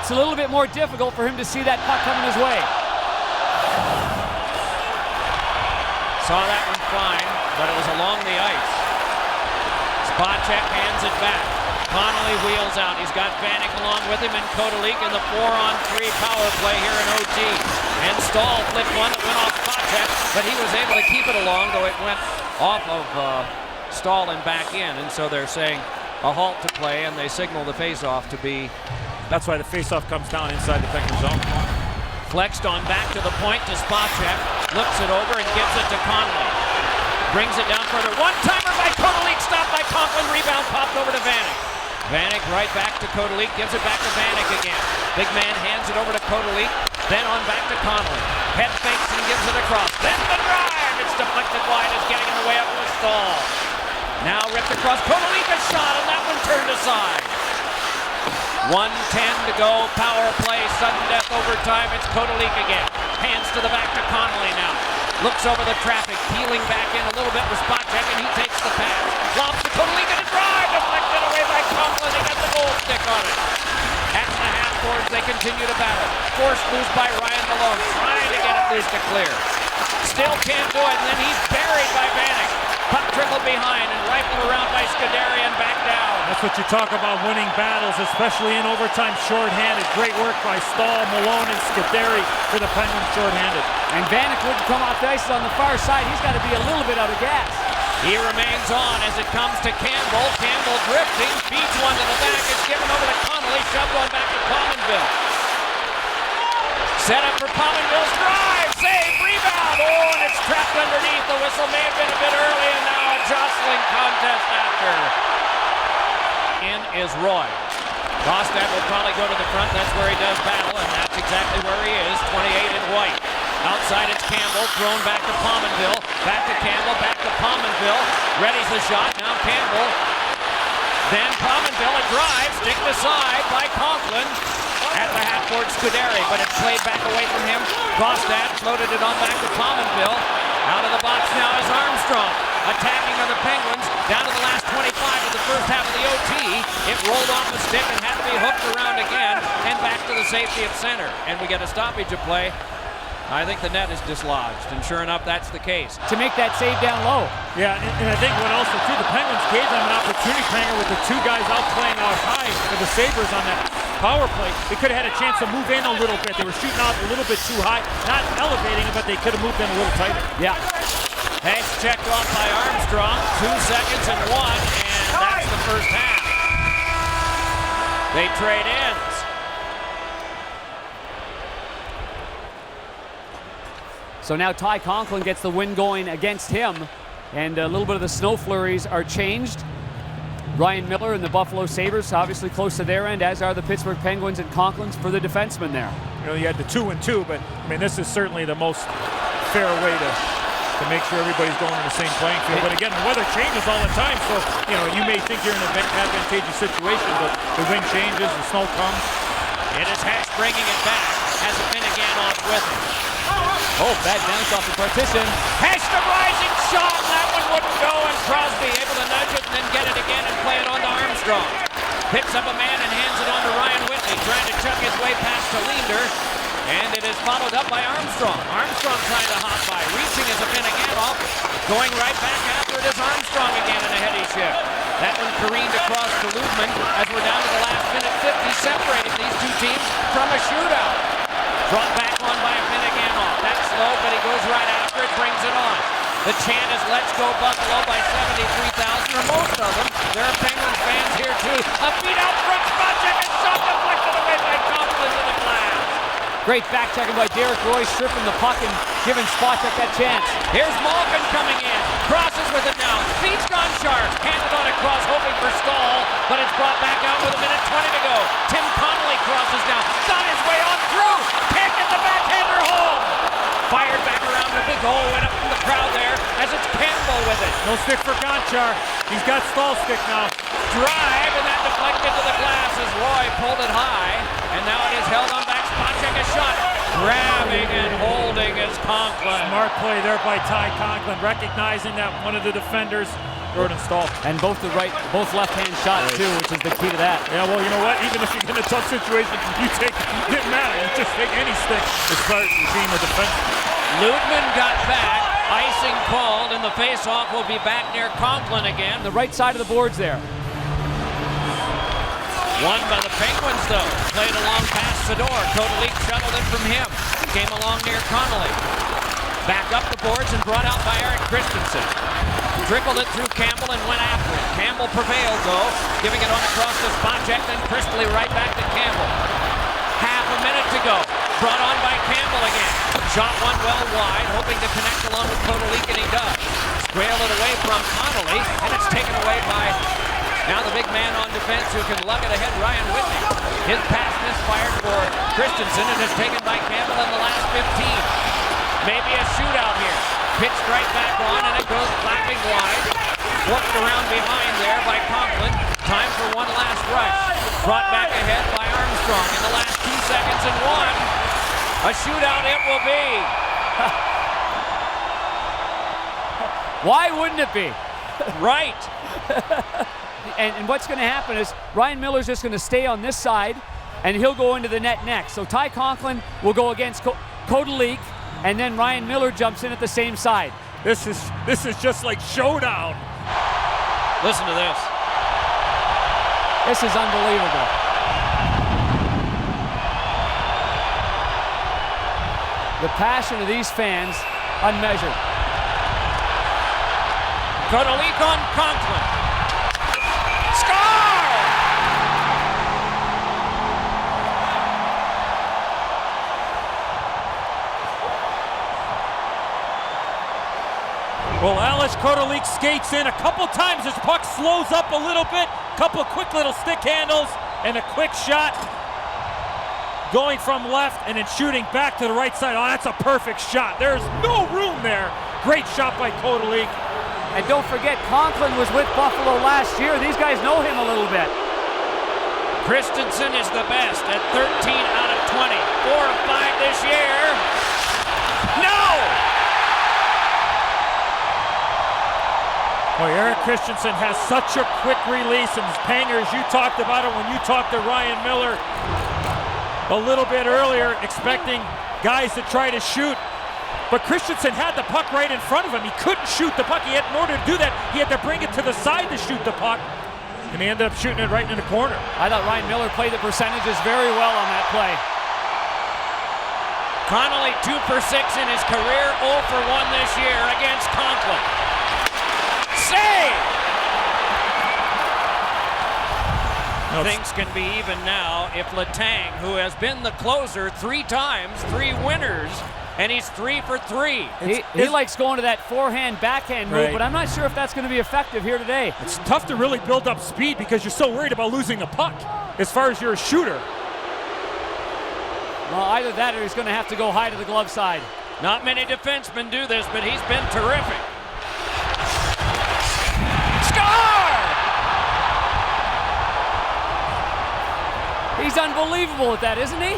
it's a little bit more difficult for him to see that puck coming his way. Saw that one fine, but it was along the ice. Spacek hands it back. Connolly wheels out. He's got Vanek along with him and Kotelik in the 4-on-3 power play here in OT. And Stahl flipped one that went off Spacek, but he was able to keep it along, though it went off of Stahl and back in. And so they're saying a halt to play, and they signal the face-off to be... That's why the face-off comes down inside the Penguin zone. Flexed on back to the point to Spacek. Looks it over and gives it to Connolly. Brings it down further. One-timer by Kotelik, stopped by Conklin. Rebound popped over to Vanek. Vanek right back to Kotelik, gives it back to Vanek again. Big man hands it over to Kotelik, then on back to Connolly. Head fakes and gives it across. Then the drive! It's deflected wide, it's getting in the way up with Stahl. Now ripped across. Kotelik, a shot, and that one turned aside. 1:10 to go, power play, sudden death overtime. It's Kotelik again. Hands to the back to Connolly now. Looks over the traffic, peeling back in a little bit with Spacek, and he takes the pass. Lobs to Kotelik and a drive, deflected away by Conklin. They got the goal stick on it. At the half boards, they continue to battle. Forced loose by Ryan Malone, trying to get it loose to clear. Still can't do it, and then he's buried by Vanek. Puck trickled behind and rifled around by Scuderi and back down. That's what you talk about, winning battles, especially in overtime shorthanded. Great work by Stahl, Malone, and Scuderi for the Penguins shorthanded. And Vanek wouldn't come off the ice on the far side. He's got to be a little bit out of gas. He remains on as it comes to Campbell. Campbell drifting, feeds one to the back. It's given over to Connolly, shoved one back to Pominville. Set up for Pominville's drive, save, rebound. Oh, and it's trapped underneath. The whistle may have been a bit early, and now a jostling contest after. In is Roy. Kostad will probably go to the front. That's where he does battle, and that's exactly where he is. 28 in white. Outside it's Campbell, thrown back to Pominville. Back to Campbell, back to Pominville. Ready's the shot, now Campbell. Then Pominville, a drive, sticked aside by Conklin. At the half-board Scuderi, but it's played back away from him. Kostad floated it on back to Pominville. Out of the box now is Armstrong. Attacking on the Penguins. Down to the last 25 of the first half of the OT. It rolled off the stick and had to be hooked around again. And back to the safety of center. And we get a stoppage of play. I think the net is dislodged, and sure enough, that's the case. To make that save down low. Yeah, and I think what also, too, the Penguins gave them an opportunity, Panger, with the two guys out playing out high for the Sabres on that power play. They could have had a chance to move in a little bit. They were shooting out a little bit too high, not elevating it, but they could have moved in a little tighter. Yeah. Pass checked off by Armstrong. 2 seconds and 1, and that's the first half. They trade ends. So now Ty Conklin gets the win going against him, and a little bit of the snow flurries are changed. Ryan Miller and the Buffalo Sabres obviously close to their end, as are the Pittsburgh Penguins and Conklin's for the defenseman there. You know, you had the 2-2, but I mean, this is certainly the most fair way to make sure everybody's going in the same playing field. But again, the weather changes all the time, so you know, you may think you're in an advantageous situation, but the wind changes, the snow comes. It is Hash bringing it back. Has it been again off with him? Oh, bad bounce off the partition. Hash the rising shot, and that one wouldn't go, and Crosby able to nudge it and then get it again and play it on to Armstrong. Picks up a man and hands it on to Ryan Whitley, trying to chuck his way past to Linder, and it is followed up by Armstrong. Armstrong trying to hop by, reaching as a Finneganov, going right back after it is Armstrong again in a heady shift. That one careened across to Lubman as we're down to the last minute 50, separating these two teams from a shootout. Brought back on by Finneganov. That's slow, but he goes right after it, brings it on. The chant is "Let's Go Buffalo" by 73,000, or most of them. There are Penguins fans here too. A feed out front, Spacek, and shot deflected away by Conklin to the glass. Great back checking by Derek Roy, stripping the puck and giving Spacek that chance. Here's Malkin coming in. Crosses with it now. Feeds Gonchar. Handed on across, hoping for Stahl, but it's brought back out with 1:20 to go. Tim Connolly crosses now. Got his way on through. Can't get the backhander home. Fired back around the big hole. Went up from the crowd there as it's Campbell with it. No stick for Gonchar. He's got Stahl stick now. Drive, and that deflected to the glass as Roy pulled it high. And now it is held on back. Spacek a shot. Grabbing and holding is Conklin. Smart play there by Ty Conklin, recognizing that one of the defenders Jordan Staal. And both left-hand shots too, which is the key to that. Yeah, well, you know what? Even if you're in a tough situation, it didn't matter. You just take any stick as far as being a defenseman. Ludman got back. Icing called, and the face-off will be back near Conklin again. The right side of the boards there. Won by the Penguins, though. Played along past Sador. Kotelik shuttled it from him. Came along near Connolly. Back up the boards and brought out by Eric Christensen. Dribbled it through Campbell and went after it. Campbell prevailed, though, giving it on across to Spacek, then crisply right back to Campbell. Half a minute to go. Brought on by Campbell again. Shot one well wide, hoping to connect along with Kotelik, and he does. Squail it away from Connolly, and it's taken away by now the big man on defense who can lug it ahead, Ryan Whitney. His pass misfired for Christensen, and is taken by Campbell in the last 15. Maybe a shootout here. Pitched right back on, and it goes flapping wide. Worked around behind there by Conklin. Time for one last rush. Brought back ahead by Armstrong in the last 2 seconds and one. A shootout it will be. Why wouldn't it be? Right. And what's going to happen is Ryan Miller's just going to stay on this side, and he'll go into the net next. So Ty Conklin will go against Kotelik, and then Ryan Miller jumps in at the same side. This is just like showdown. Listen to this. This is unbelievable. The passion of these fans, unmeasured. Kotelik on Conklin. Score! Well, Alex Kotelik skates in a couple times. His puck slows up a little bit. Couple quick little stick handles and a quick shot. Going from left and then shooting back to the right side. Oh, that's a perfect shot. There's no room there. Great shot by Kotelik. And don't forget, Conklin was with Buffalo last year. These guys know him a little bit. Christensen is the best at 13 out of 20. 4 of 5 this year. No! Well, Eric Christensen has such a quick release, and Pangers, you talked about it when you talked to Ryan Miller a little bit earlier, expecting guys to try to shoot. But Christensen had the puck right in front of him. He couldn't shoot the puck. In order to do that, he had to bring it to the side to shoot the puck. And he ended up shooting it right in the corner. I thought Ryan Miller played the percentages very well on that play. Connolly 2 for 6 in his career, 0 for 1 this year against Conklin. Save! No, Things can be even now if Letang, who has been the closer 3 times, 3 winners, and he's 3 for 3. He likes going to that forehand, backhand move, Right. but I'm not sure if that's going to be effective here today. it's tough to really build up speed because you're so worried about losing the puck as far as you're a shooter. Well, either that or he's going to have to go high to the glove side. Not many defensemen do this, but he's been terrific. Score! He's unbelievable at that, isn't he?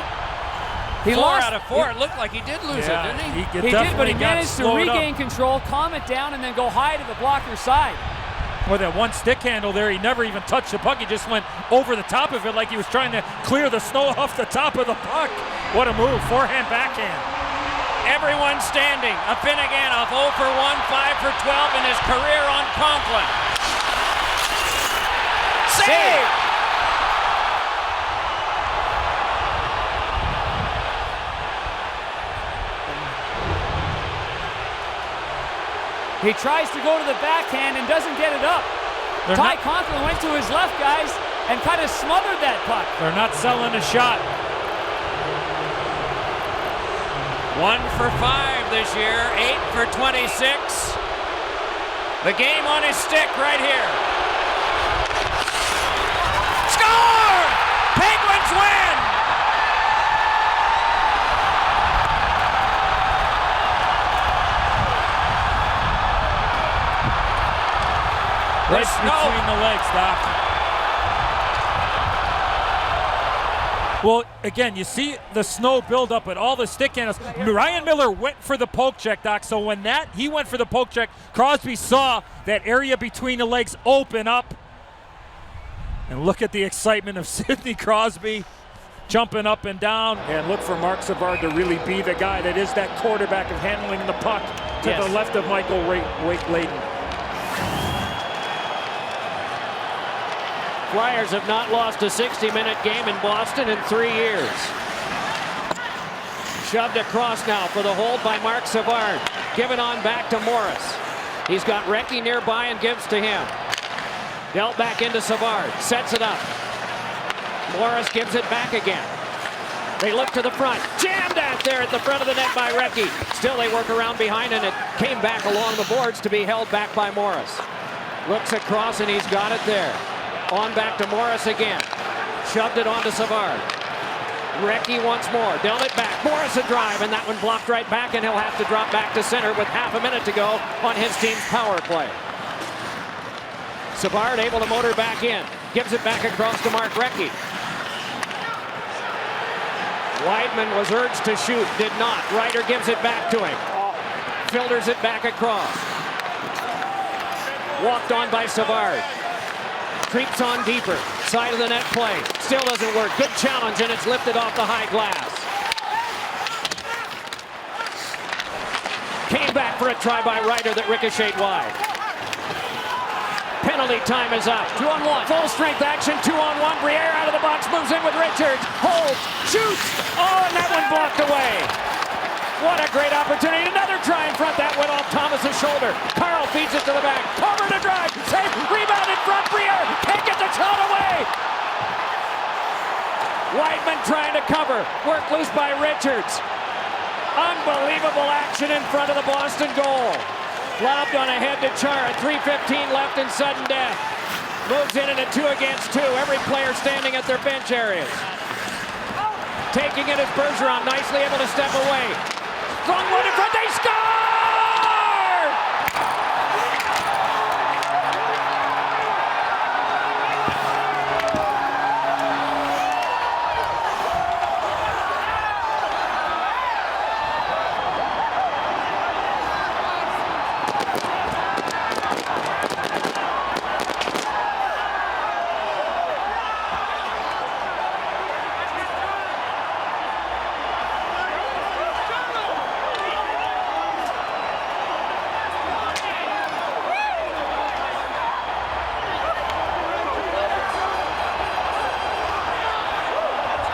He 4 lost out of 4. It looked like he did lose it, didn't he? He did, but he managed to regain control, calm it down, and then go high to the blocker's side. With that one stick handle there, he never even touched the puck. He just went over the top of it like he was trying to clear the snow off the top of the puck. What a move, forehand, backhand. Everyone standing. A Finnegan off 0 for 1, 5 for 12 in his career on Conklin. Save! He tries to go to the backhand and doesn't get it up. Ty Conklin went to his left, guys, and kind of smothered that puck. They're not selling a shot. 1 for 5 this year, 8 for 26. The game on his stick right here. Score! Penguins win! Right between the legs, Doc. Well, again, you see the snow build up at all the stick handles. Ryan Miller went for the poke check, Doc. So when he went for the poke check, Crosby saw that area between the legs open up. And look at the excitement of Sidney Crosby jumping up and down. And look for Marc Savard to really be the guy that is that quarterback of handling the puck to the left of Michael Wake-Layton. Flyers have not lost a 60-minute game in Boston in 3 years. Shoved across now for the hold by Marc Savard. Given on back to Morris. He's got Recchi nearby and gives to him. Dealt back into Savard. Sets it up. Morris gives it back again. They look to the front. Jammed out there at the front of the net by Recchi. Still they work around behind and it came back along the boards to be held back by Morris. Looks across and he's got it there. On back to Morris again. Shoved it onto Savard. Recchi once more. Dealt it back. Morris a drive, and that one blocked right back, and he'll have to drop back to center with half a minute to go on his team's power play. Savard able to motor back in. Gives it back across to Mark Recchi. Weidman was urged to shoot. Did not. Ryder gives it back to him. Filters it back across. Walked on by Savard. Creeps on deeper. Side of the net play. Still doesn't work. Good challenge, and it's lifted off the high glass. Came back for a try by Ryder that ricocheted wide. Penalty time is up. 2-on-1. Full strength action. 2-on-1. Briere out of the box. Moves in with Richards. Holds. Shoots. Oh, and that one blocked away. What a great opportunity. Another try in front. That went off Thomas's shoulder. Carl feeds it to the back. Cover to drive. Save. Rebound in front. Briere can't get the shot away. Weidman trying to cover. Worked loose by Richards. Unbelievable action in front of the Boston goal. Lobbed on ahead to Chara. 3:15 left in sudden death. Moves in a 2 against 2. Every player standing at their bench areas. Taking it is Bergeron. Nicely able to step away. Long one in front. They score!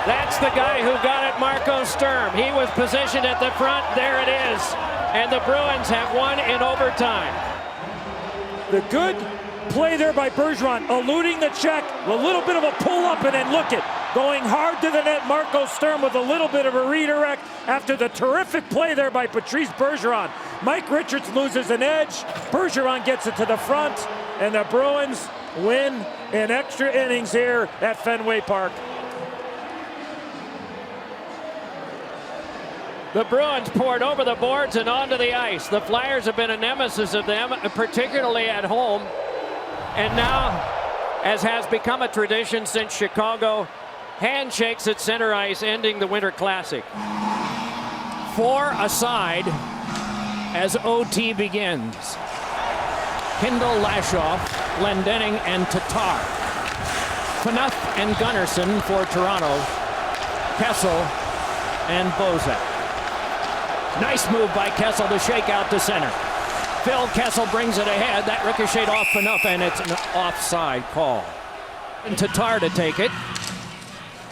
That's the guy who got it, Marco Sturm. He was positioned at the front. There it is. And the Bruins have won in overtime. The good play there by Bergeron, eluding the check, a little bit of a pull-up, and then look it. Going hard to the net, Marco Sturm with a little bit of a redirect after the terrific play there by Patrice Bergeron. Mike Richards loses an edge. Bergeron gets it to the front, and the Bruins win in extra innings here at Fenway Park. The Bruins poured over the boards and onto the ice. The Flyers have been a nemesis of them, particularly at home. And now, as has become a tradition since Chicago, handshakes at center ice, ending the Winter Classic. 4 aside as OT begins. Hindle, Lashoff, Glendening, and Tatar. Phaneuf and Gunnarsson for Toronto. Kessel and Bozak. Nice move by Kessel to shake out to center. Phil Kessel brings it ahead. That ricocheted off Phaneuf, and it's an offside call. And Tatar to take it.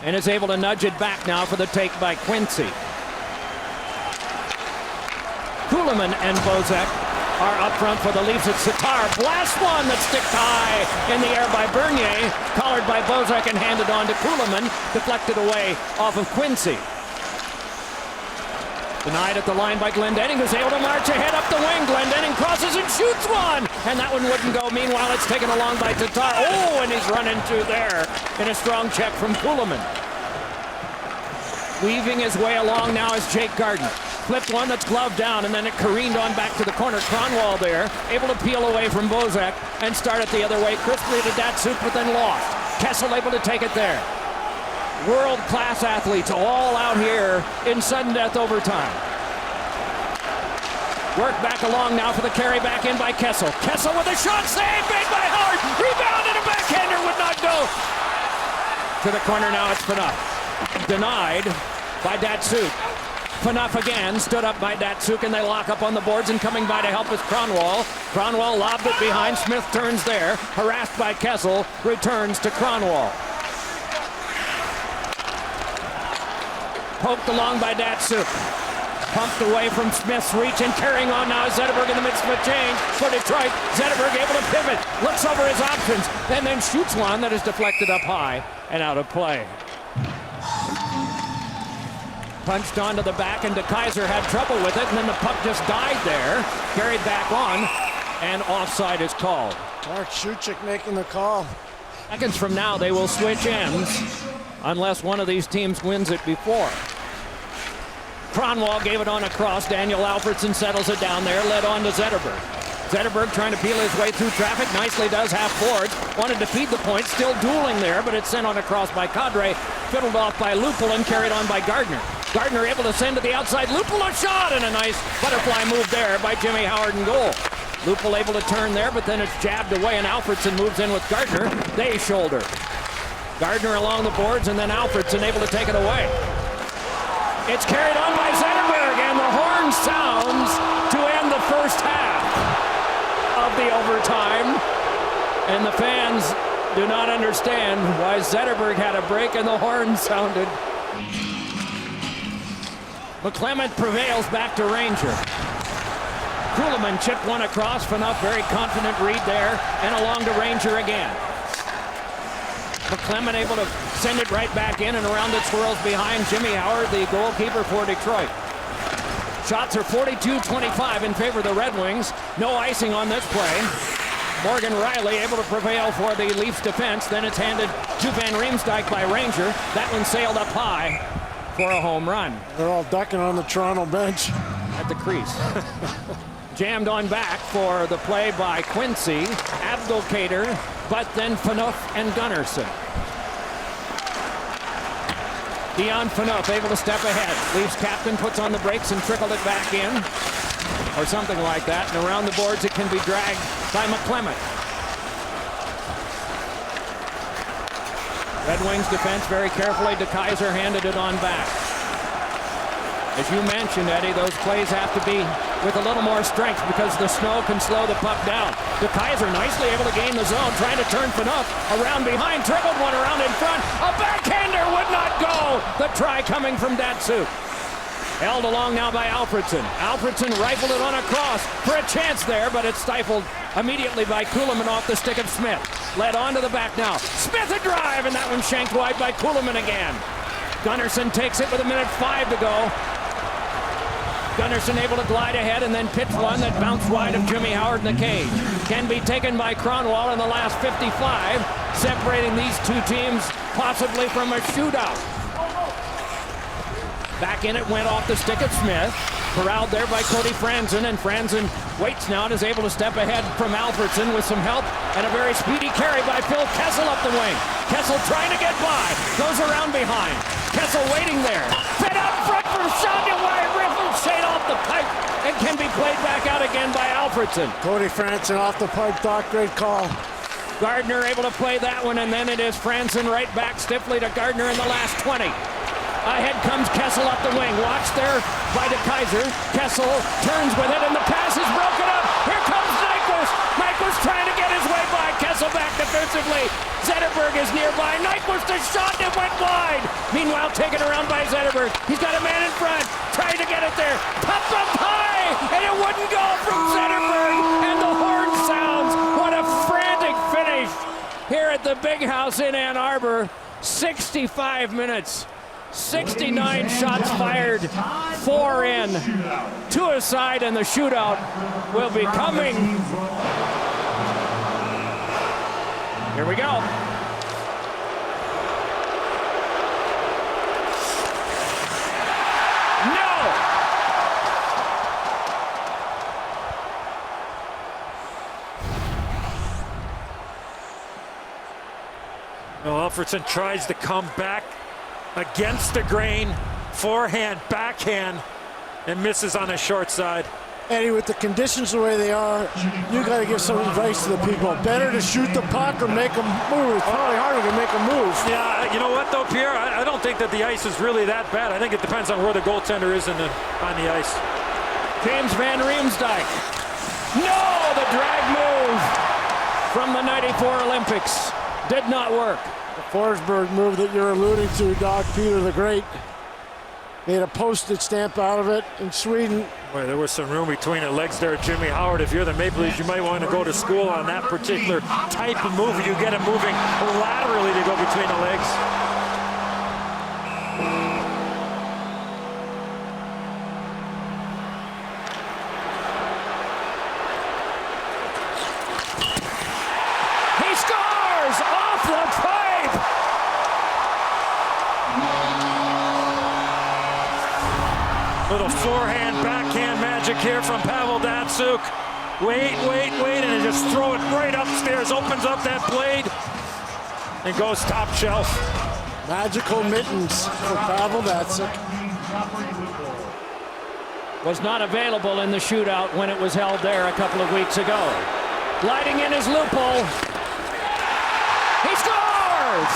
And is able to nudge it back now for the take by Quincy. Kuhlman and Bozak are up front for the Leafs. It's Tatar. Blast one that sticks high in the air by Bernier. Collared by Bozak and handed on to Kuhlman. Deflected away off of Quincy. Denied at the line by Glendening, who's able to march ahead up the wing. Glendening crosses and shoots one, and that one wouldn't go. Meanwhile, it's taken along by Tatar. Oh, and he's run into there in a strong check from Kuhlman. Weaving his way along now is Jake Gardiner. Flipped one that's gloved down, and then it careened on back to the corner. Kronwall there, able to peel away from Bozak and start it the other way. Crisply to Datsuk, but then lost. Kessel able to take it there. World-class athletes all out here in sudden death overtime. Work back along now for the carry back in by Kessel. Kessel with a shot save made by Howard. Rebound and a backhander would not go. To the corner now, it's Phaneuf. Denied by Datsuk. Phaneuf again, stood up by Datsuk, and they lock up on the boards, and coming by to help is Kronwall. Kronwall lobbed it behind. Smith turns there. Harassed by Kessel, returns to Kronwall. Poked along by Datsuk. Pumped away from Smith's reach and carrying on now. Zetterberg in the midst of a change for Detroit. Zetterberg able to pivot, looks over his options, and then shoots one that is deflected up high and out of play. Punched onto the back, and DeKeyser had trouble with it, and then the puck just died there. Carried back on, and offside is called. Mark Shuchik making the call. Seconds from now, they will switch ends unless one of these teams wins it before. Kronwall gave it on across. Daniel Alfredsson settles it down there, led on to Zetterberg. Zetterberg trying to peel his way through traffic. Nicely does half forward. Wanted to feed the point. Still dueling there, but it's sent on across by Kadri. Fiddled off by Lupul and carried on by Gardner. Gardner able to send to the outside. Lupul a shot, and a nice butterfly move there by Jimmy Howard in goal. Lupul able to turn there, but then it's jabbed away, and Alfredsson moves in with Gardner. They shoulder. Gardner along the boards, and then Alfredsson able to take it away. It's carried on by Zetterberg, and the horn sounds to end the first half of the overtime. And the fans do not understand why Zetterberg had a break and the horn sounded. McClement prevails back to Ranger. Kuhlman chipped one across. Phaneuf, very confident read there, and along to Ranger again. McClement able to send it right back in, and around it swirls behind Jimmy Howard, the goalkeeper for Detroit. Shots are 42-25 in favor of the Red Wings. No icing on this play. Morgan Riley able to prevail for the Leafs defense. Then it's handed to Van Riemsdyk by Ranger. That one sailed up high for a home run. They're all ducking on the Toronto bench. At the crease. Jammed on back for the play by Quincy, Abdelkader, but then Phaneuf and Gunnarsson. Dion Phaneuf able to step ahead. Leafs captain puts on the brakes and trickled it back in, or something like that. And around the boards it can be dragged by McClement. Red Wings defense very carefully. DeKeyser handed it on back. As you mentioned, Eddie, those plays have to be with a little more strength because the snow can slow the puck down. DeKeyser nicely able to gain the zone, trying to turn Phaneuf around behind, trickled one around in front. A backhander would not go. The try coming from Datsuk. Held along now by Alfredsson. Alfredsson rifled it on a cross for a chance there, but it's stifled immediately by Kuhlman off the stick of Smith. Led on to the back now. Smith a drive, and that one shanked wide by Kuhlman again. Gunnarsson takes it with 1:05 to go. Gunnarsson able to glide ahead and then pitch one that bounced wide of Jimmy Howard in the cage. Can be taken by Kronwall in the last 55, separating these two teams possibly from a shootout. Back in it went off the stick of Smith. Corralled there by Cody Franzen, and Franzen waits now and is able to step ahead from Alfredsson with some help, and a very speedy carry by Phil Kessel up the wing. Kessel trying to get by, goes around behind. Kessel waiting there. Fed out front from Shotgun wide, rifle shade off the pipe, and can be played back out again by Alfredsson. Cody Franzen off the pipe, Doc, great call. Gardner able to play that one, and then it is Franzen right back stiffly to Gardner in the last 20. Ahead comes Kessel up the wing. Watched there by DeKeyser. Kessel turns with it, and the pass is broken up. Here comes Nyquist. Nyquist trying to get his way by. Kessel back defensively. Zetterberg is nearby. Nyquist a shot that went wide. Meanwhile, taken around by Zetterberg. He's got a man in front. Trying to get it there. Popped up high, and it wouldn't go from Zetterberg. And the horn sounds. What a frantic finish here at the Big House in Ann Arbor. 65 minutes. 69 shots fired, 4 in, 2 aside, and the shootout will be coming. Here we go. No! Well, Alfredsson tries to come back against the grain, forehand, backhand, and misses on the short side. Eddie, with the conditions the way they are, you got to give some advice to the people. Better to shoot the puck or make them move. It's probably harder to make them move. Yeah, you know what though, Pierre? I don't think that the ice is really that bad. I think it depends on where the goaltender is on the ice. James Van Riemsdyk. No, the drag move from the '94 Olympics did not work. The Forsberg move that you're alluding to, Doc, Peter the Great, made a postage stamp out of it in Sweden. Boy, there was some room between the legs there, Jimmy Howard. If you're the Maple Leafs, you might want to go to school on that particular type of move. You get it moving laterally to go between the legs. He scores off the pipe. Little forehand, backhand magic here from Pavel Datsyuk. Wait, and then just throw it right upstairs, opens up that blade, and goes top shelf. Magical mittens for Pavel Datsyuk. Was not available in the shootout when it was held there a couple of weeks ago. Gliding in his loophole. He scores!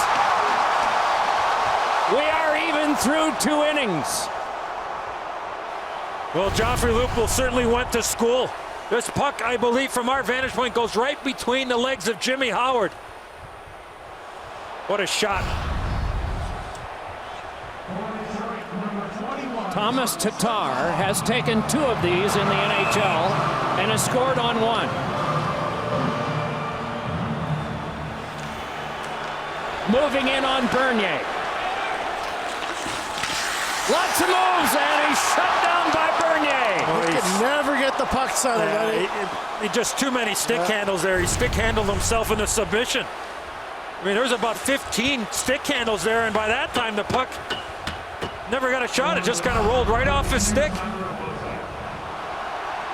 We are even through 2 innings. Well, Joffrey Lupul certainly went to school. This puck, I believe, from our vantage point, goes right between the legs of Jimmy Howard. What a shot. Thomas Tatar has taken 2 of these in the NHL and has scored on 1. Moving in on Bernier. Lots of moves, and he's shut down by Bernier. He could never get the puck centered. He just too many stick handles there. He stick handled himself in the submission. I mean, there was about 15 stick handles there, and by that time the puck never got a shot. It just kind of rolled right off his stick.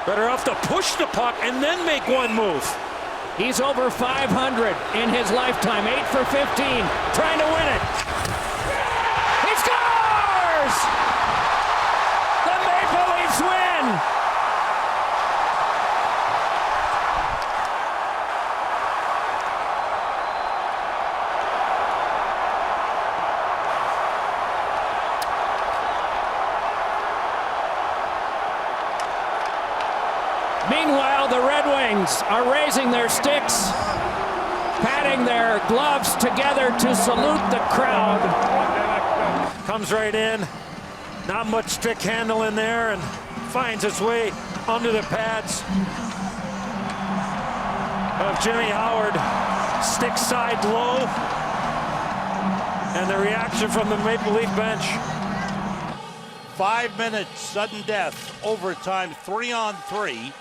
Better off to push the puck and then make one move. He's over 500 in his lifetime, 8 for 15, trying to win it. He scores! The Maple Leafs win! Meanwhile, the Red Wings are raising their sticks, patting their gloves together to salute the crowd. Comes right in. Not much stick handle in there, and finds its way under the pads of Jimmy Howard. Stick side low. And the reaction from the Maple Leaf bench. 5 minutes, sudden death, overtime, 3-on-3.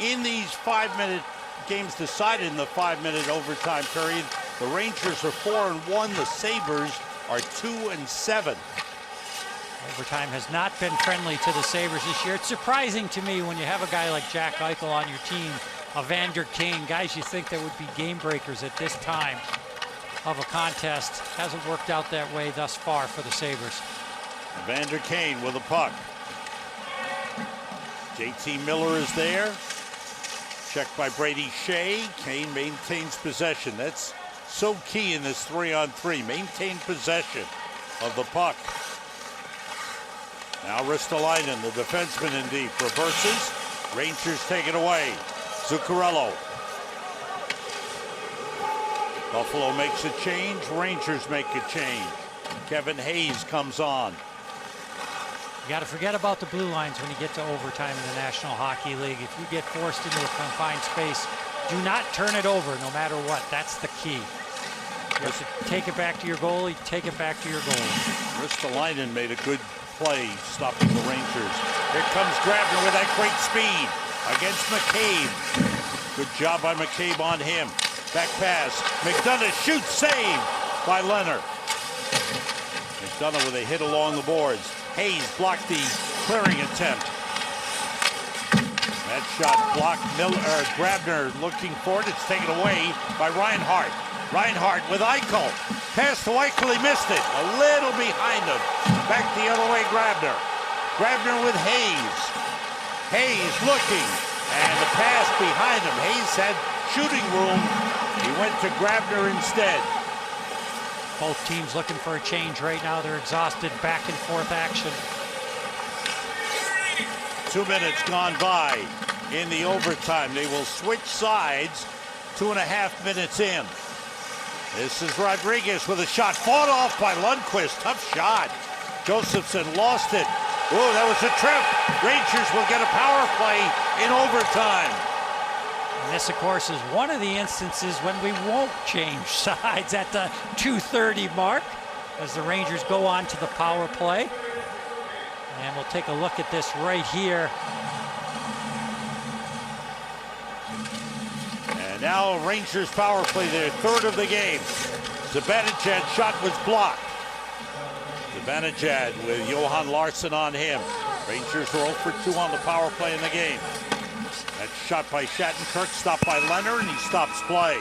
In these 5-minute games decided in the 5-minute overtime period, the Rangers are 4-1. The Sabres are 2-7. Overtime has not been friendly to the Sabres this year. It's surprising to me when you have a guy like Jack Eichel on your team, Evander Kane, guys you think that would be game breakers at this time of a contest. Hasn't worked out that way thus far for the Sabres. Evander Kane with a puck. JT Miller is there. Checked by Brady Shea. Kane maintains possession. That's so key in this 3-on-3. Maintain possession of the puck. Now Ristolainen, the defenseman in deep, reverses. Rangers take it away. Zuccarello. Buffalo makes a change. Rangers make a change. Kevin Hayes comes on. You got to forget about the blue lines when you get to overtime in the National Hockey League. If you get forced into a confined space, do not turn it over no matter what. That's the key. You have to take it back to your goalie, take it back to your goalie. Ristolainen made a good play stopping the Rangers. Here comes Grabner with that great speed against McCabe. Good job by McCabe on him. Back pass. McDonough shoots, save by Leonard. McDonough with a hit along the boards. Hayes blocked the clearing attempt. That shot blocked. Grabner looking for it. It's taken away by Reinhart. Reinhardt with Eichel. Pass to Eichel, he missed it. A little behind him. Back the other way, Grabner. Grabner with Hayes. Hayes looking. And the pass behind him. Hayes had shooting room. He went to Grabner instead. Both teams looking for a change right now. They're exhausted, back and forth action. 2 minutes gone by in the overtime. They will switch sides 2.5 minutes in. This is Rodriguez with a shot fought off by Lundqvist. Tough shot. Josephson lost it. Oh, that was a trip. Rangers will get a power play in overtime. And this, of course, is one of the instances when we won't change sides at the 2:30 mark as the Rangers go on to the power play. And we'll take a look at this right here. And now Rangers power play, their third of the game. Zibanejad's shot was blocked. Zibanejad with Johan Larsson on him. Rangers are 0 for 2 on the power play in the game. That shot by Shattenkirk, stopped by Leonard, and he stops play.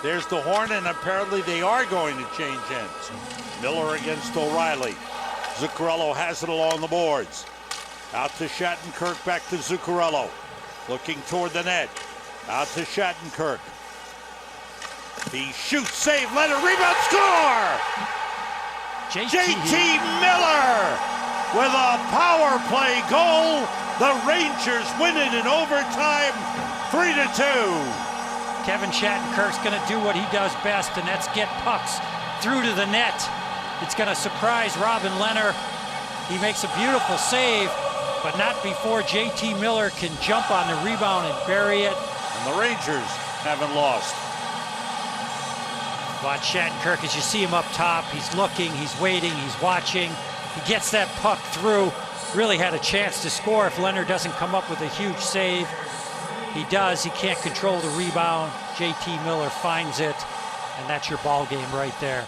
There's the horn, and apparently they are going to change ends. Miller against O'Reilly. Zuccarello has it along the boards. Out to Shattenkirk, back to Zuccarello. Looking toward the net. Out to Shattenkirk. He shoots, save, Leonard, rebound, score! JT Miller with a power play goal. The Rangers win it in overtime, 3-2. Kevin Shattenkirk's going to do what he does best, and that's get pucks through to the net. It's going to surprise Robin Lehner. He makes a beautiful save, but not before JT Miller can jump on the rebound and bury it. And the Rangers haven't lost. Watch Shattenkirk as you see him up top. He's looking, he's waiting, he's watching. He gets that puck through. Really had a chance to score if Leonard doesn't come up with a huge save. He does. He can't control the rebound. JT Miller finds it, and that's your ball game right there.